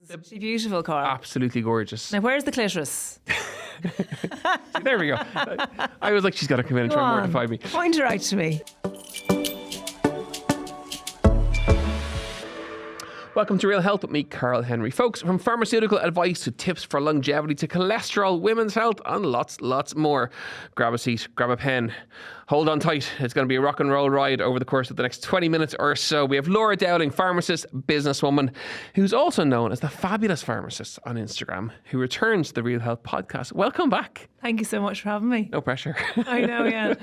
Is she beautiful, Carl? Absolutely gorgeous. Now, where's the clitoris? There we go. I was like, she's got to come in and try and mortify me. Point her out to me. Welcome to Real Health with me, Carl Henry. Folks, from pharmaceutical advice to tips for longevity to cholesterol, women's health, and lots more. Grab a seat, grab a pen, hold on tight. It's going to be a rock and roll ride over the course of the next 20 minutes or so. We have Laura Dowling, pharmacist, businesswoman, who's also known as the Fabulous Pharmacist on Instagram, who returns to the Real Health podcast. Welcome back. Thank you so much for having me. No pressure. I know, yeah.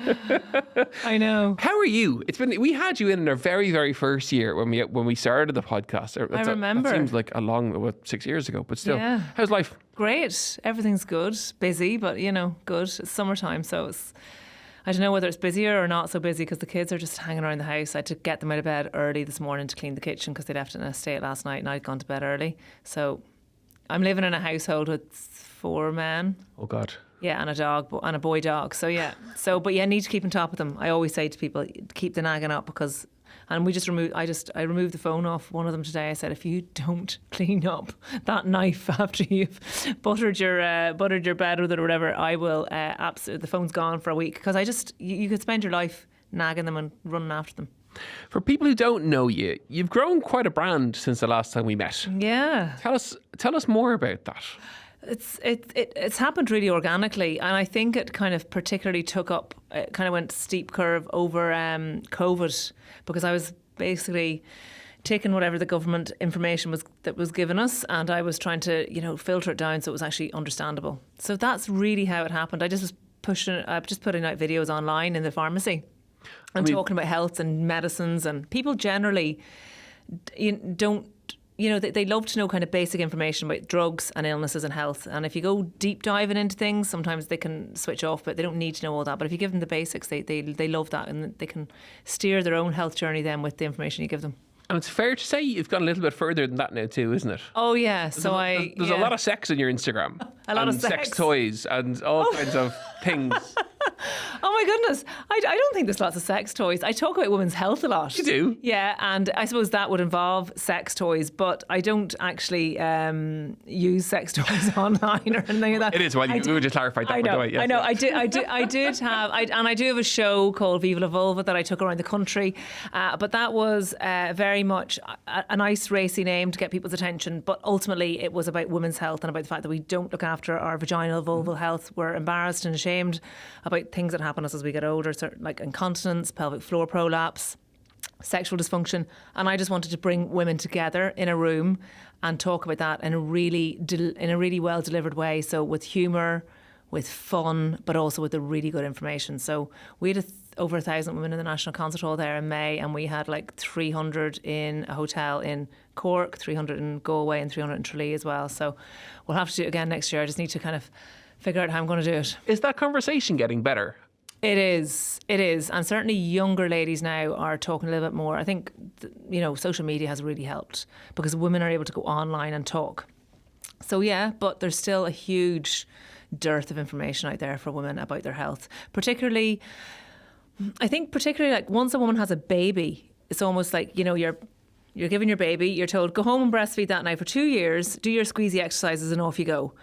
I know. How are you? We had you in our very first year when we started the podcast. I remember. That seems like a long, 6 years ago, but still. Yeah. How's life? Great. Everything's good. Busy, but good. It's summertime, so I don't know whether it's busier or not so busy because the kids are just hanging around the house. I had to get them out of bed early this morning to clean the kitchen because they left it in a state last night and I'd gone to bed early. So I'm living in a household with 4 men. Oh, God. Yeah, and a dog, and a boy dog. So, yeah. But I need to keep on top of them. I always say to people, keep the nagging up because... And I removed the phone off one of them today. I said, if you don't clean up that knife after you've buttered your bed with it or whatever, I will absolutely, the phone's gone for a week. Because you could spend your life nagging them and running after them. For people who don't know you, you've grown quite a brand since the last time we met. Yeah. Tell us more about that. It's happened really organically, and I think it kind of particularly took up. It kind of went steep curve over COVID because I was basically taking whatever the government information that was given us, and I was trying to filter it down so it was actually understandable. So that's really how it happened. I just was putting out videos online in the pharmacy and talking about health and medicines, and people generally don't. They love to know kind of basic information about drugs and illnesses and health. And if you go deep diving into things, sometimes they can switch off, but they don't need to know all that. But if you give them the basics, they love that, and they can steer their own health journey then with the information you give them. And it's fair to say you've gone a little bit further than that now too, isn't it? Oh, yeah. There's a lot of sex on your Instagram. A lot of sex toys and all kinds of things. Oh my goodness. I don't think there's lots of sex toys. I talk about women's health a lot. You do? Yeah, and I suppose that would involve sex toys, but I don't actually use sex toys online or anything like that. It is. Well, we would just clarify that. I know. By the way. Yes, I know. I did have, and I do have a show called Viva la Vulva that I took around the country, but that was very much a nice racy name to get people's attention, but ultimately it was about women's health and about the fact that we don't look after our vaginal, vulval health. We're embarrassed and ashamed about things that happen to us as we get older, like incontinence, pelvic floor prolapse, sexual dysfunction. And I just wanted to bring women together in a room and talk about that in a really well delivered way. So with humour, with fun, but also with the really good information. So we had over 1,000 women in the National Concert Hall there in May, and we had like 300 in a hotel in Cork, 300 in Galway, and 300 in Tralee as well. So we'll have to do it again next year. I just need to kind of figure out how I'm going to do it. Is that conversation getting better? It is. And certainly younger ladies now are talking a little bit more. I think, social media has really helped because women are able to go online and talk. So yeah, but there's still a huge dearth of information out there for women about their health. Particularly like once a woman has a baby, it's almost like, you're giving your baby, you're told, go home and breastfeed that now for 2 years, do your squeezy exercises and off you go.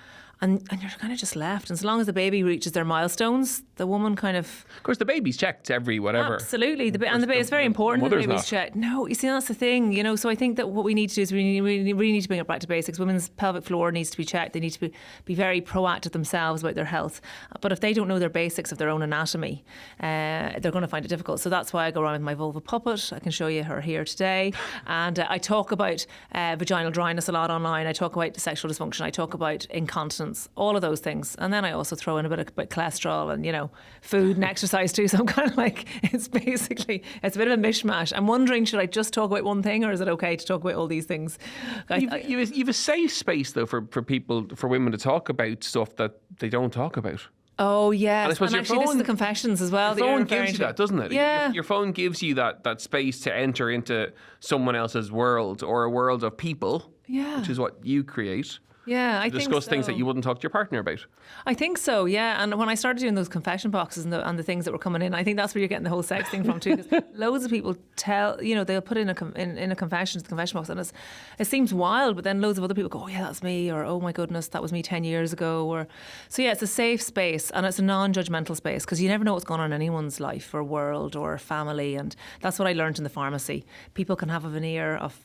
And you're kind of just left. And so long as the baby reaches their milestones, the woman kind of... Of course, the baby's checked every whatever. Absolutely. It's very important that the baby's checked. No, you see, that's the thing, So I think that what we need to do is we really need to bring it back to basics. Women's pelvic floor needs to be checked. They need to be very proactive themselves about their health. But if they don't know their basics of their own anatomy, they're going to find it difficult. So that's why I go around with my vulva puppet. I can show you her here today. And I talk about vaginal dryness a lot online. I talk about sexual dysfunction. I talk about incontinence. All of those things. And then I also throw in a bit about cholesterol and, food and exercise too. So I'm kind of like, it's a bit of a mishmash. I'm wondering, should I just talk about one thing or is it okay to talk about all these things? You've a safe space though for women to talk about stuff that they don't talk about. Oh, yeah. And actually, this is the confessions as well. Your phone gives you that, doesn't it? Yeah. Your phone gives you that space to enter into someone else's world or a world of people, which is what you create. Yeah, I to think discuss things so. that you wouldn't talk to your partner about. I think so, yeah. And when I started doing those confession boxes and the things that were coming in, I think that's where you're getting the whole sex thing from too. Because loads of people tell, they'll put in a confession to the confession box, and it seems wild, but then loads of other people go, oh yeah, that's me, or oh my goodness, that was me 10 years ago, or so yeah, it's a safe space and it's a non-judgmental space because you never know what's going on in anyone's life or world or family, and that's what I learned in the pharmacy. People can have a veneer of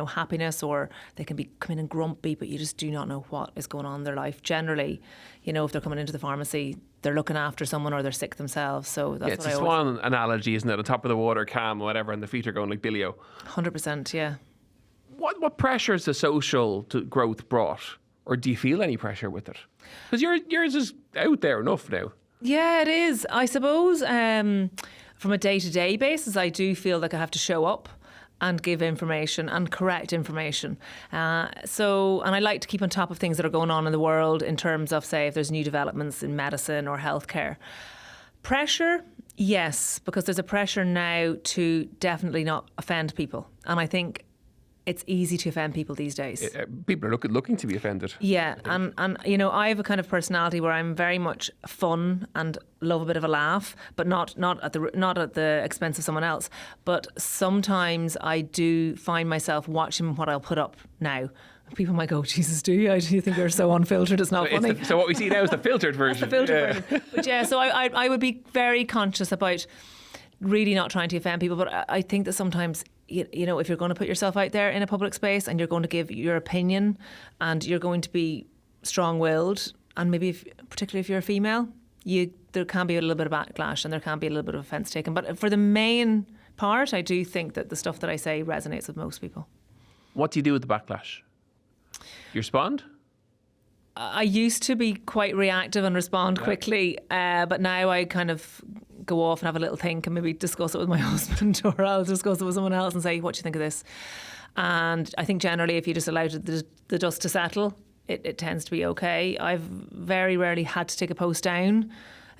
happiness, or they can be coming in grumpy, but you just do not know what is going on in their life. Generally, if they're coming into the pharmacy, they're looking after someone or they're sick themselves. So that's It's what a swan analogy, isn't it? On top of the water, calm, whatever, and the feet are going like Billy-O. 100%, yeah. What pressures the social growth brought? Or do you feel any pressure with it? Because yours is out there enough now. Yeah, it is. I suppose from a day-to-day basis, I do feel like I have to show up and give information and correct information. And I like to keep on top of things that are going on in the world in terms of, say, if there's new developments in medicine or healthcare. Pressure, yes, because there's a pressure now to definitely not offend people. And I think it's easy to offend people these days. People are looking to be offended. Yeah, and I have a kind of personality where I'm very much fun and love a bit of a laugh, but not at the expense of someone else. But sometimes I do find myself watching what I'll put up now. People might go, Jesus, do you think you're so unfiltered? It's not funny. So what we see now is the filtered version. Version. But yeah, so I would be very conscious about really not trying to offend people. But I think that sometimes, if you're going to put yourself out there in a public space and you're going to give your opinion and you're going to be strong-willed, and maybe particularly if you're a female, there can be a little bit of backlash and there can be a little bit of offence taken. But for the main part, I do think that the stuff that I say resonates with most people. What do you do with the backlash? You respond? I used to be quite reactive and respond quickly, but now I kind of go off and have a little think and maybe discuss it with my husband, or I'll discuss it with someone else and say, what do you think of this? And I think generally if you just allow the dust to settle, it tends to be okay. I've very rarely had to take a post down.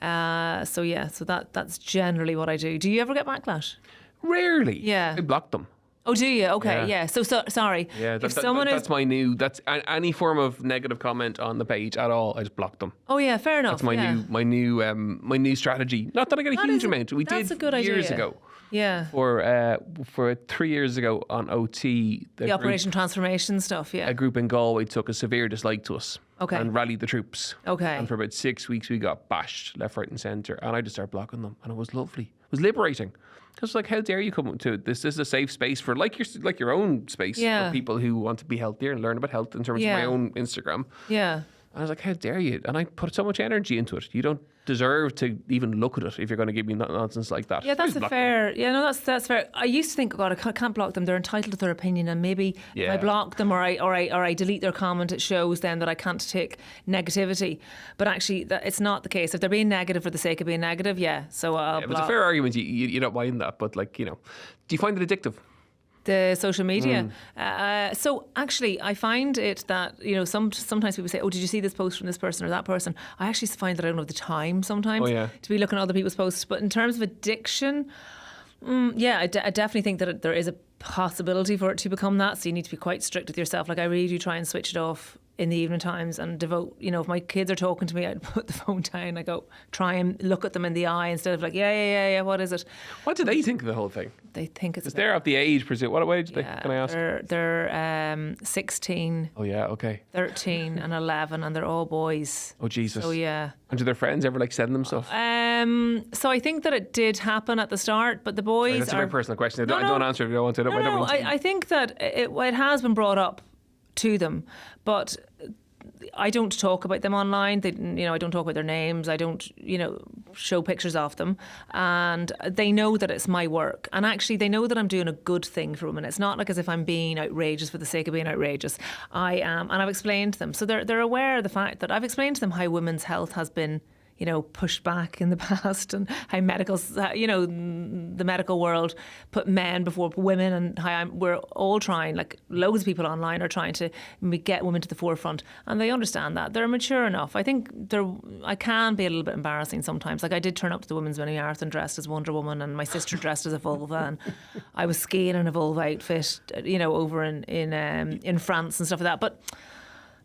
So that's generally what I do. Do you ever get backlash? Rarely. Yeah. I block them. Oh, do you? Okay, yeah. So sorry. Yeah, that's my new. That's any form of negative comment on the page at all. I just block them. Oh yeah, fair enough. That's my new strategy. Not that I get a huge amount. We did a good years idea. ago. Yeah. For 3 years ago on OT, the Operation Transformation stuff. Yeah. A group in Galway took a severe dislike to us. Okay. And rallied the troops. Okay. And for about 6 weeks we got bashed left, right, and centre. And I just started blocking them, and it was lovely. It was liberating. Because how dare you come to this? This is a safe space for like your own space for people who want to be healthier and learn about health in terms of my own Instagram. Yeah. And I was like, how dare you? And I put so much energy into it. You don't deserve to even look at it if you're going to give me nonsense like that. Yeah, that's fair. Yeah, no, that's fair. I used to think, God, I can't block them. They're entitled to their opinion, and maybe if I block them or I delete their comment, it shows then that I can't take negativity. But actually, it's not the case. If they're being negative for the sake of being negative, so I'll block. It's a fair argument. You don't mind that, but do you find it addictive? The social media. So actually, I find it that, sometimes people say, oh, did you see this post from this person or that person? I actually find that I don't have the time sometimes to be looking at other people's posts. But in terms of addiction, I definitely think that there is a possibility for it to become that. So you need to be quite strict with yourself. Like I really do try and switch it off in the evening times and devote, if my kids are talking to me, I'd put the phone down. I go try and look at them in the eye instead of like, yeah, what is it? What do they think of the whole thing? They think it's... They're of the age, presume. What age can I ask? They're 16. Oh yeah, okay. 13 and 11, and they're all boys. Oh Jesus. So yeah. And do their friends ever send them stuff? So I think that it did happen at the start, but the boys That's a very personal question. I don't answer if you don't want to. I think that it has been brought up to them, but I don't talk about them online. I don't talk about their names. I don't, show pictures of them. And they know that it's my work. And actually, they know that I'm doing a good thing for women. It's not like as if I'm being outrageous for the sake of being outrageous. I am, and I've explained to them. So they're aware of the fact that I've explained to them how women's health has been pushed back in the past, and how the medical world put men before women, and how we're all trying, loads of people online are trying to get women to the forefront, and they understand that. They're mature enough. I think I can be a little bit embarrassing sometimes. I did turn up to the Women's Mini Marathon dressed as Wonder Woman, and my sister dressed as a vulva, and I was skiing in a vulva outfit, over in France and stuff like that. But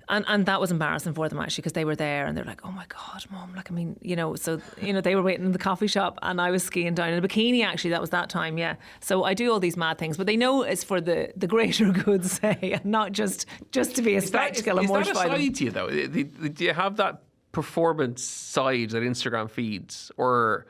And that was embarrassing for them actually, because they were there and they're like, oh my God, Mum, like, I mean, so, they were waiting in the coffee shop and I was skiing down in a bikini actually, that was that time, yeah. So I do all these mad things, but they know it's for the greater good, say, and not just to be a spectacle and mortify them. Is that a side to you though? Do you have that performance side that Instagram feeds, or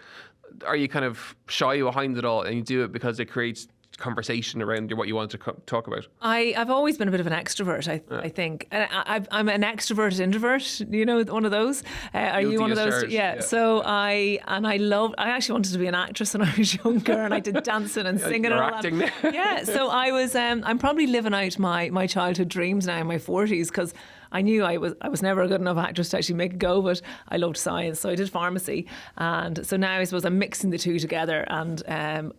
are you kind of shy behind it all and you do it because it creates conversation around what you want to talk about? I've always been a bit of an extrovert, I think. And I'm an extroverted introvert, one of those. Are you one of those? Yeah. So I actually wanted to be an actress when I was younger, and I did dancing and singing and all acting that. Yeah. So I was, I'm probably living out my childhood dreams now in my 40s, because I knew I was never a good enough actress to actually make a go of it. I loved science, so I did pharmacy. And so now I suppose I'm mixing the two together. And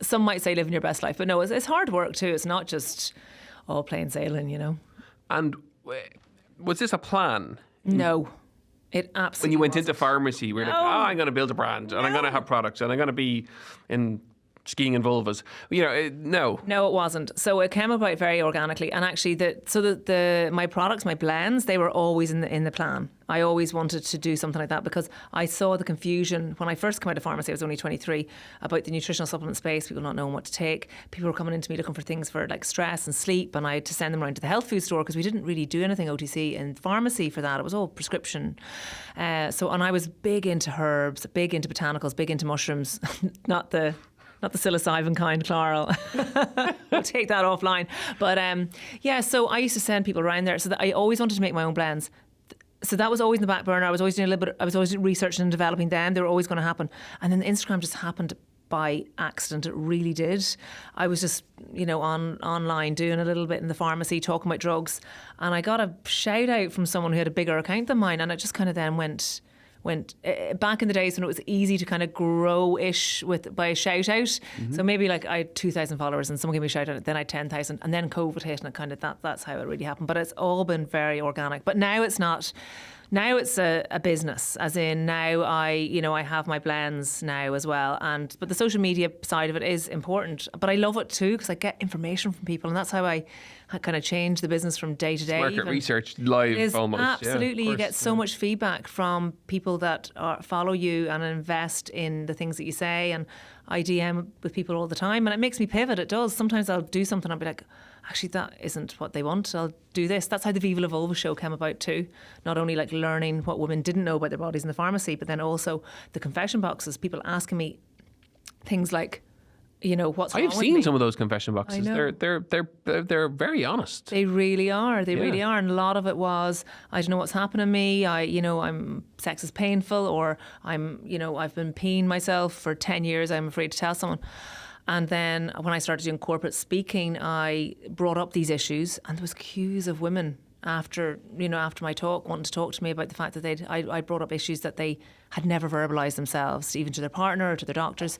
some might say living your best life, but no, it's hard work too. It's not just all plain sailing, And was this a plan? No. It absolutely When you went wasn't. into pharmacy, you were like, I'm going to build a brand, and I'm going to have products, and I'm going to be in skiing and vulvas. No. No, it wasn't. So it came about very organically. And actually, my products, my blends, they were always in the plan. I always wanted to do something like that because I saw the confusion when I first came out of pharmacy. I was only 23, about the nutritional supplement space, people not knowing what to take. People were coming into me looking for things for like stress and sleep, and I had to send them around to the health food store because we didn't really do anything OTC in pharmacy for that. It was all prescription. And I was big into herbs, big into botanicals, big into mushrooms, not the psilocybin kind, Clara. We'll take that offline. But so I used to send people around there. So that I always wanted to make my own blends. So that was always in the back burner. I was always doing I was always researching and developing them. They were always going to happen. And then Instagram just happened by accident. It really did. I was just, online doing a little bit in the pharmacy, talking about drugs. And I got a shout out from someone who had a bigger account than mine. And it just kind of then went back in the days when it was easy to kind of grow-ish by a shout out. Mm-hmm. So maybe like I had 2,000 followers and someone gave me a shout out, then I had 10,000, and then COVID hit, and it kind of that's how it really happened. But it's all been very organic. But now it's not. Now it's a business, as in now I have my blends now as well, but the social media side of it is important. But I love it too because I get information from people, and that's how I kind of change the business from day to day. Market research live almost. Absolutely, you get so much feedback from people that follow you and invest in the things that you say. And I DM with people all the time, and it makes me pivot. It does. Sometimes I'll do something, I'll be like, actually, that isn't what they want. I'll do this. That's how the Viva La Vulva show came about too. Not only like learning what women didn't know about their bodies in the pharmacy, but then also the confession boxes. People asking me things like, what's wrong with me? I've seen some of those confession boxes. I know. They're very honest. They really are. They really are. And a lot of it was, I don't know what's happened to me. I'm sex is painful, or I've been peeing myself for 10 years. I'm afraid to tell someone. And then when I started doing corporate speaking, I brought up these issues, and there was queues of women after my talk wanting to talk to me about the fact that I brought up issues that they had never verbalised themselves, even to their partner or to their doctors.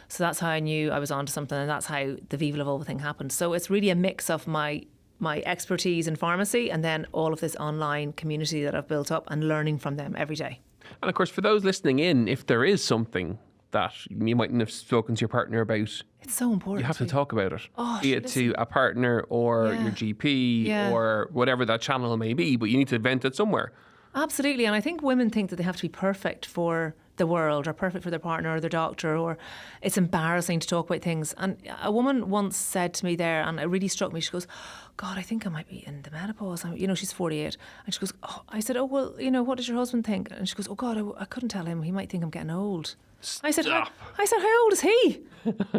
So that's how I knew I was onto something, and that's how the Viva La Vulva thing happened. So it's really a mix of my expertise in pharmacy and then all of this online community that I've built up and learning from them every day. And of course, for those listening in, if there is something that you mightn't have spoken to your partner about, it's so important. You have to talk about it. Oh, be it to a partner or your GP or whatever that channel may be, but you need to vent it somewhere. Absolutely. And I think women think that they have to be perfect for the world or perfect for their partner or their doctor, or it's embarrassing to talk about things. And a woman once said to me there, and it really struck me, she goes, God, I think I might be in the menopause. She's 48. And she goes, I said, well, what does your husband think? And she goes, oh God, I couldn't tell him. He might think I'm getting old. I said, how old is he?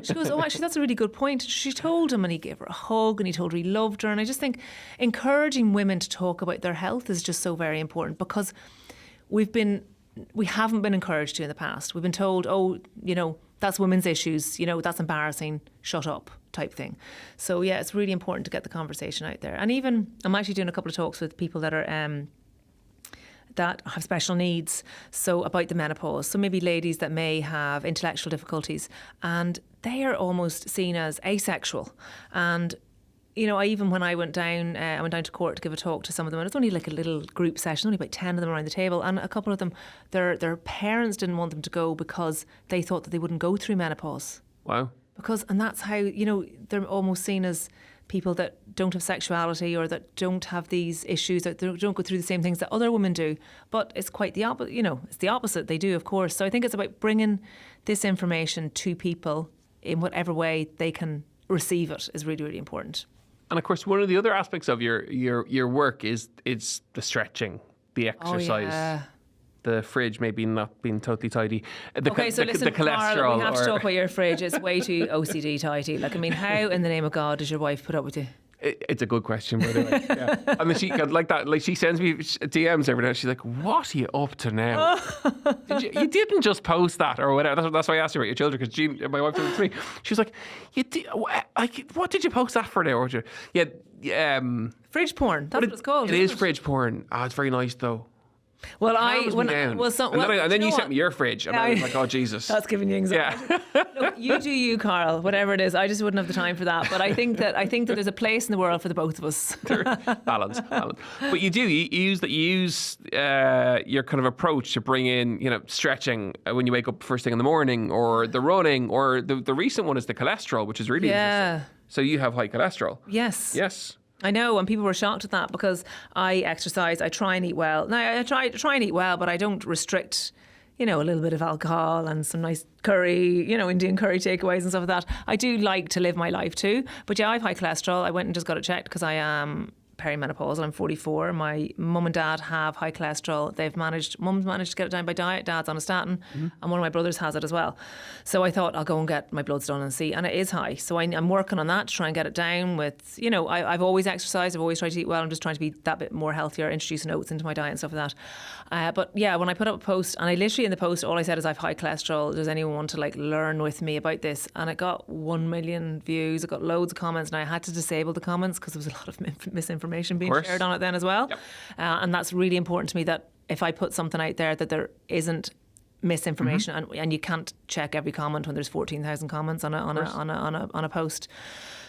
She goes, oh, actually, that's a really good point. She told him, and he gave her a hug, and he told her he loved her. And I just think encouraging women to talk about their health is just so very important, because we haven't been encouraged to in the past. We've been told, that's women's issues, that's embarrassing, shut up type thing. So yeah, it's really important to get the conversation out there. And even, I'm actually doing a couple of talks with people that are that have special needs, so about the menopause. So maybe ladies that may have intellectual difficulties, and they are almost seen as asexual. And when I went down to court to give a talk to some of them, and it was only like a little group session, only about 10 of them around the table, and a couple of them, their parents didn't want them to go because they thought that they wouldn't go through menopause. Wow. And that's how, they're almost seen as people that don't have sexuality or that don't have these issues, that don't go through the same things that other women do. But it's quite the opposite, it's the opposite they do, of course. So I think it's about bringing this information to people in whatever way they can receive it is really, really important. And of course, one of the other aspects of your work is the stretching, the exercise. Oh, yeah. The fridge maybe not being totally tidy. Listen, the cholesterol. Carl, we have to talk about your fridge. It's way too OCD tidy. How in the name of God does your wife put up with you? It's a good question, by the way. Yeah. And then she like that. Like she sends me DMs every day. She's like, "What are you up to now? You didn't just post that or whatever." That's why I asked you about your children, because my wife did it to me. She was like, "You did? What did you post that for now?" Yeah. Fridge porn. That's what it's called. It is fridge porn. It's very nice though. Well, and then you sent me your fridge, and I was like, "Oh Jesus!" That's giving you anxiety. Yeah. Look, you do you, Carl. Whatever it is, I just wouldn't have the time for that. But I think that there's a place in the world for the both of us. balance. But you use your kind of approach to bring in, stretching when you wake up first thing in the morning, or the running, or the recent one is the cholesterol, which is really interesting. So you have high cholesterol. Yes. I know, and people were shocked at that because I exercise, I try and eat well. Now, I try and eat well, but I don't restrict, a little bit of alcohol and some nice curry, Indian curry takeaways and stuff like that. I do like to live my life too. But yeah, I have high cholesterol. I went and just got it checked because I am perimenopausal. I'm 44. My mum and dad have high cholesterol. Mum's managed to get it down by diet. Dad's on a statin, and one of my brothers has it as well. So I thought I'll go and get my bloods done and see, and it is high. So I'm working on that to try and get it down. With I've always exercised. I've always tried to eat well. I'm just trying to be that bit more healthier, introducing oats into my diet and stuff like that. But yeah, when I put up a post, and I literally in the post all I said is I have high cholesterol. Does anyone want to learn with me about this? And it got 1 million views. It got loads of comments, and I had to disable the comments because there was a lot of misinformation being shared on it then as well. Yep. And that's really important to me, that if I put something out there, that there isn't misinformation, and you can't check every comment when there's 14,000 comments on a post.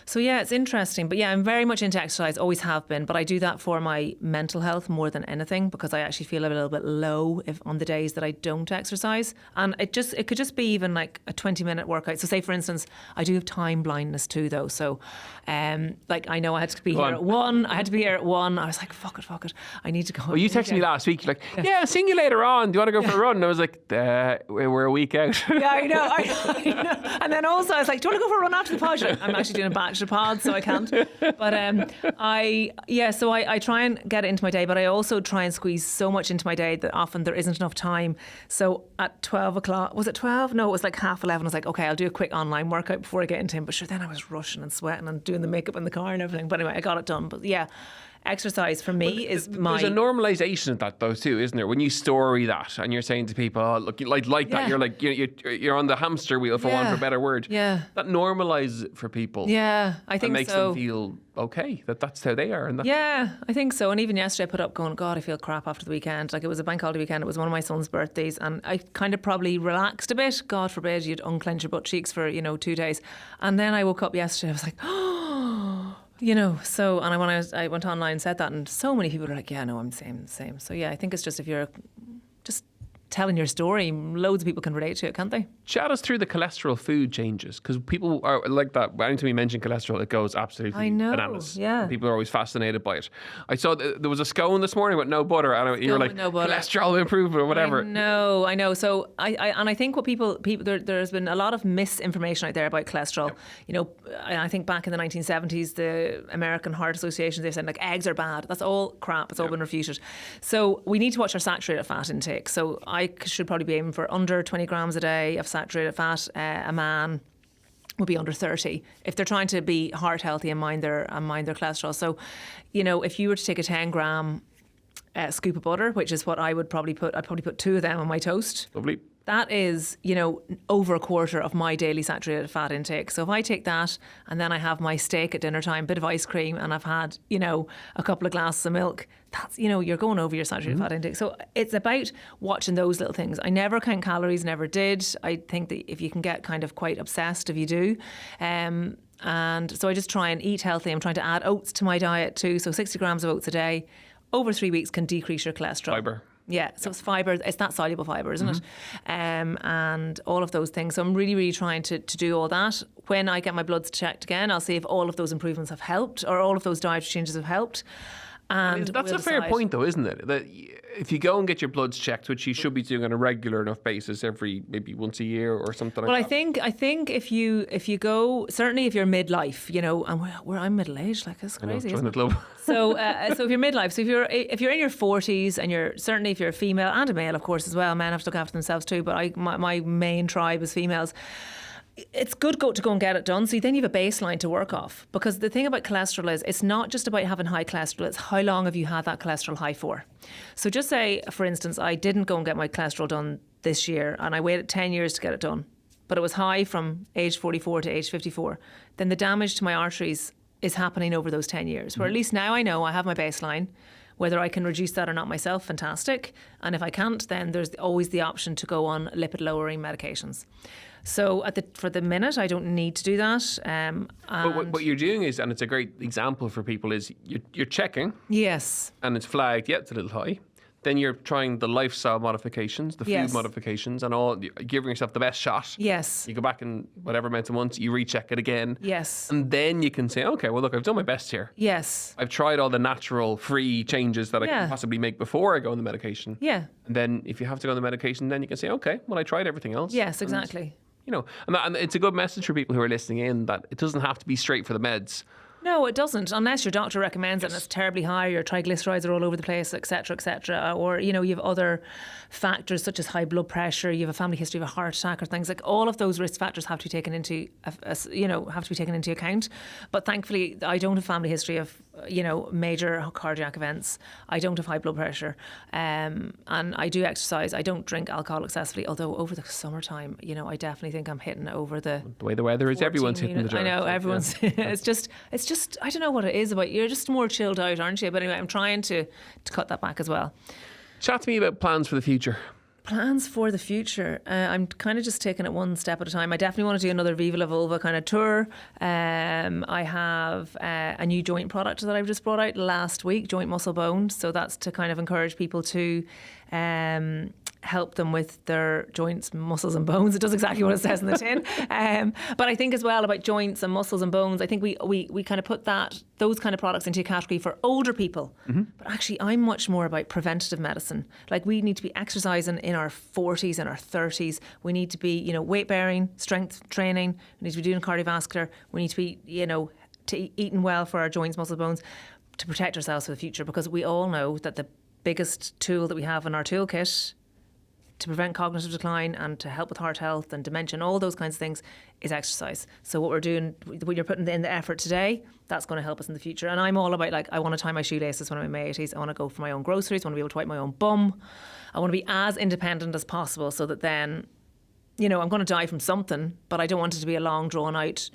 So yeah, it's interesting. But yeah, I'm very much into exercise, always have been. But I do that for my mental health more than anything, because I actually feel a little bit low on the days that I don't exercise. And it could just be even like a 20-minute workout. So say, for instance, I do have time blindness too, though. So I know I had to be here at 1. I had to be here at 1. I was like, fuck it. I need to go. Well, you texted me last week, like, yeah, I'll see you later on. Do you want to go for a run? And I was like, we're a week out. Yeah, I know. And then also I was like, do you want to go for a run after the pod? I'm actually doing a batch of pods, so I can't. But so I try and get it into my day, but I also try and squeeze so much into my day that often there isn't enough time. So at 12 o'clock, was it 12? No, it was like 11:30. I was like, okay, I'll do a quick online workout before I get into him. But sure, then I was rushing and sweating and doing the makeup in the car and everything. But anyway, I got it done. But yeah, exercise for me is my... There's a normalisation of that though too, isn't there? When you story that and you're saying to people, oh, look, like that, you're like, you're on the hamster wheel, for want of a better word. Yeah. That normalises it for people. Yeah, I think so. And makes them feel okay, that's how they are. And yeah, I think so. And even yesterday I put up going, God, I feel crap after the weekend. Like, it was a bank holiday weekend. It was one of my son's birthdays, and I kind of probably relaxed a bit. God forbid you'd unclench your butt cheeks for, 2 days. And then I woke up yesterday, I was like, oh... so, and when I went online and said that, and so many people were like, yeah, no, I'm the same. So yeah, I think it's just, if you're just telling your story, loads of people can relate to it, can't they? Chat us through the cholesterol food changes, because people are like that. Anytime we mention cholesterol, it goes absolutely bananas. Yeah. People are always fascinated by it. I saw there was a scone this morning with no butter, and you were like, no cholesterol improvement or whatever. I know. So I think what people there's been a lot of misinformation out there about cholesterol. Yep. I think back in the 1970s, the American Heart Association, they said like eggs are bad. That's all crap. It's all been refuted. So we need to watch our saturated fat intake. So I should probably be aiming for under 20 grams a day of saturated fat. A man would be under 30 if they're trying to be heart healthy and mind their cholesterol. So, if you were to take a 10 gram scoop of butter, which is what I would probably put, I'd probably put 2 of them on my toast. Lovely. That is, over a quarter of my daily saturated fat intake. So if I take that and then I have my steak at dinner time, bit of ice cream, and I've had, a couple of glasses of milk, that's, you're going over your saturated fat intake. So it's about watching those little things. I never count calories, never did. I think that if you can get kind of quite obsessed if you do. And so I just try and eat healthy. I'm trying to add oats to my diet too. So 60 grams of oats a day over 3 weeks can decrease your cholesterol. Yeah, so it's fibre. It's that soluble fibre, isn't it? And all of those things. So I'm really, really trying to do all that. When I get my bloods checked again, I'll see if all of those improvements have helped or all of those dietary changes have helped. And that's a fair point, though, isn't it? That if you go and get your bloods checked, which you should be doing on a regular enough basis, maybe once a year or something like that. Well, I think if you go, certainly if you're midlife, and I'm middle aged, like that's crazy. Join the club. So if you're midlife, so if you're in your 40s, and certainly if you're a female and a male, of course, as well, men have to look after themselves too. But my main tribe is females. It's good to go and get it done. So then you have a baseline to work off. Because the thing about cholesterol is it's not just about having high cholesterol, it's how long have you had that cholesterol high for. So just say, for instance, I didn't go and get my cholesterol done this year and I waited 10 years to get it done. But it was high from age 44 to age 54. Then the damage to my arteries is happening over those 10 years. Where at least now I know I have my baseline. Whether I can reduce that or not myself, fantastic. And if I can't, then there's always the option to go on lipid-lowering medications. So for the minute, I don't need to do that. But what you're doing is, and it's a great example for people, is you're checking. Yes. And it's flagged, it's a little high. Then you're trying the lifestyle modifications, the food modifications, and all, giving yourself the best shot. Yes. You go back in whatever amount of months, you recheck it again. Yes. And then you can say, okay, well, look, I've done my best here. Yes. I've tried all the natural, free changes that I can possibly make before I go on the medication. Yeah. And then if you have to go on the medication, then you can say, okay, well, I tried everything else. Yes, exactly. And it's a good message for people who are listening in that it doesn't have to be straight for the meds. No, it doesn't, unless your doctor recommends it and it's terribly high, your triglycerides are all over the place, etc., or you have other factors such as high blood pressure, you have a family history of a heart attack or things like all of those risk factors have to be taken into account. But thankfully, I don't have family history of major cardiac events. I don't have high blood pressure, and I do exercise. I don't drink alcohol excessively. Although over the summertime, I definitely think I'm hitting over the way the weather is. Everyone's hitting the jar. I know everyone's. It's just I don't know what it is about. You're just more chilled out, aren't you? But anyway, I'm trying to cut that back as well. Chat to me about plans for the future. Plans for the future. I'm kind of just taking it one step at a time. I definitely want to do another Viva La Vulva kind of tour. I have a new joint product that I've just brought out last week, Joint Muscle Bone. So that's to kind of encourage people to help them with their joints, muscles and bones. It does exactly what it says in the tin. But I think as well about joints and muscles and bones, I think we kind of put those kind of products into a category for older people. Mm-hmm. But actually I'm much more about preventative medicine. Like we need to be exercising in our 40s and our 30s. We need to be, weight bearing, strength training. We need to be doing cardiovascular. We need to be, eating well for our joints, muscles, bones to protect ourselves for the future, because we all know that the biggest tool that we have in our toolkit to prevent cognitive decline and to help with heart health and dementia and all those kinds of things is exercise. So what we're doing, when you're putting in the effort today, that's going to help us in the future. And I'm all about, I want to tie my shoelaces when I'm in my 80s. I want to go for my own groceries. I want to be able to wipe my own bum. I want to be as independent as possible so that then, I'm going to die from something, but I don't want it to be a long, drawn out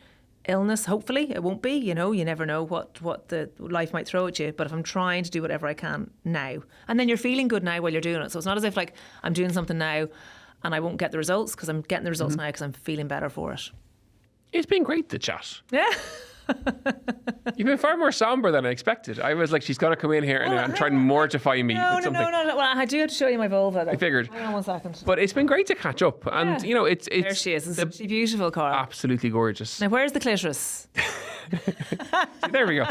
illness. Hopefully it won't be, you never know what the life might throw at you. But if I'm trying to do whatever I can now, and then you're feeling good now while you're doing it. So it's not as if I'm doing something now and I won't get the results, because I'm getting the results now because I'm feeling better for it. It's been great to chat. Yeah. You've been far more somber than I expected. I was like, she's going to come in here and try and mortify me with something. No. Well, I do have to show you my vulva, though. I figured. Hang on one second. But it's been great to catch up. And, it's... There she is. Isn't she beautiful, Cara? Absolutely gorgeous. Now, where's the clitoris? There we go.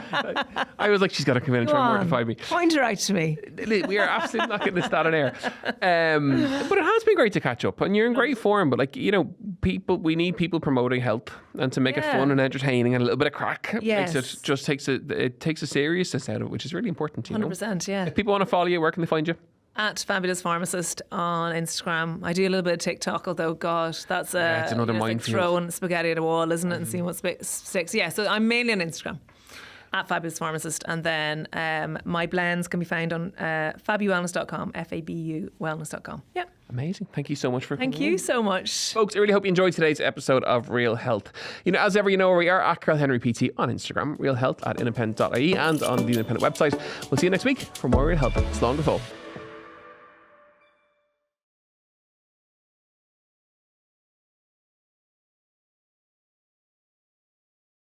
I was like, she's got to come in and try and mortify me. Point her out to me. We are absolutely not getting this that on air. But it has been great to catch up, and you're in great form. But we need people promoting health and to make it fun and entertaining and a little bit of crack. Yes. It takes a seriousness out of it, which is really important. 100%, yeah. If people want to follow you, where can they find you? At Fabulous Pharmacist on Instagram. I do a little bit of TikTok, although, gosh, that's it's another like throwing spaghetti at a wall, isn't it? And seeing what sticks. Yeah, so I'm mainly on Instagram at Fabulous Pharmacist. And then my blends can be found on fabuwellness.com, FABU wellness.com. Yeah. Amazing. Thank you so much for coming. Thank you so much. Folks, I really hope you enjoyed today's episode of Real Health. As ever, where we are at Carl Henry PT on Instagram, Real Health at independent.ie and on the Independent website. We'll see you next week for more Real Health. Slán go fóill.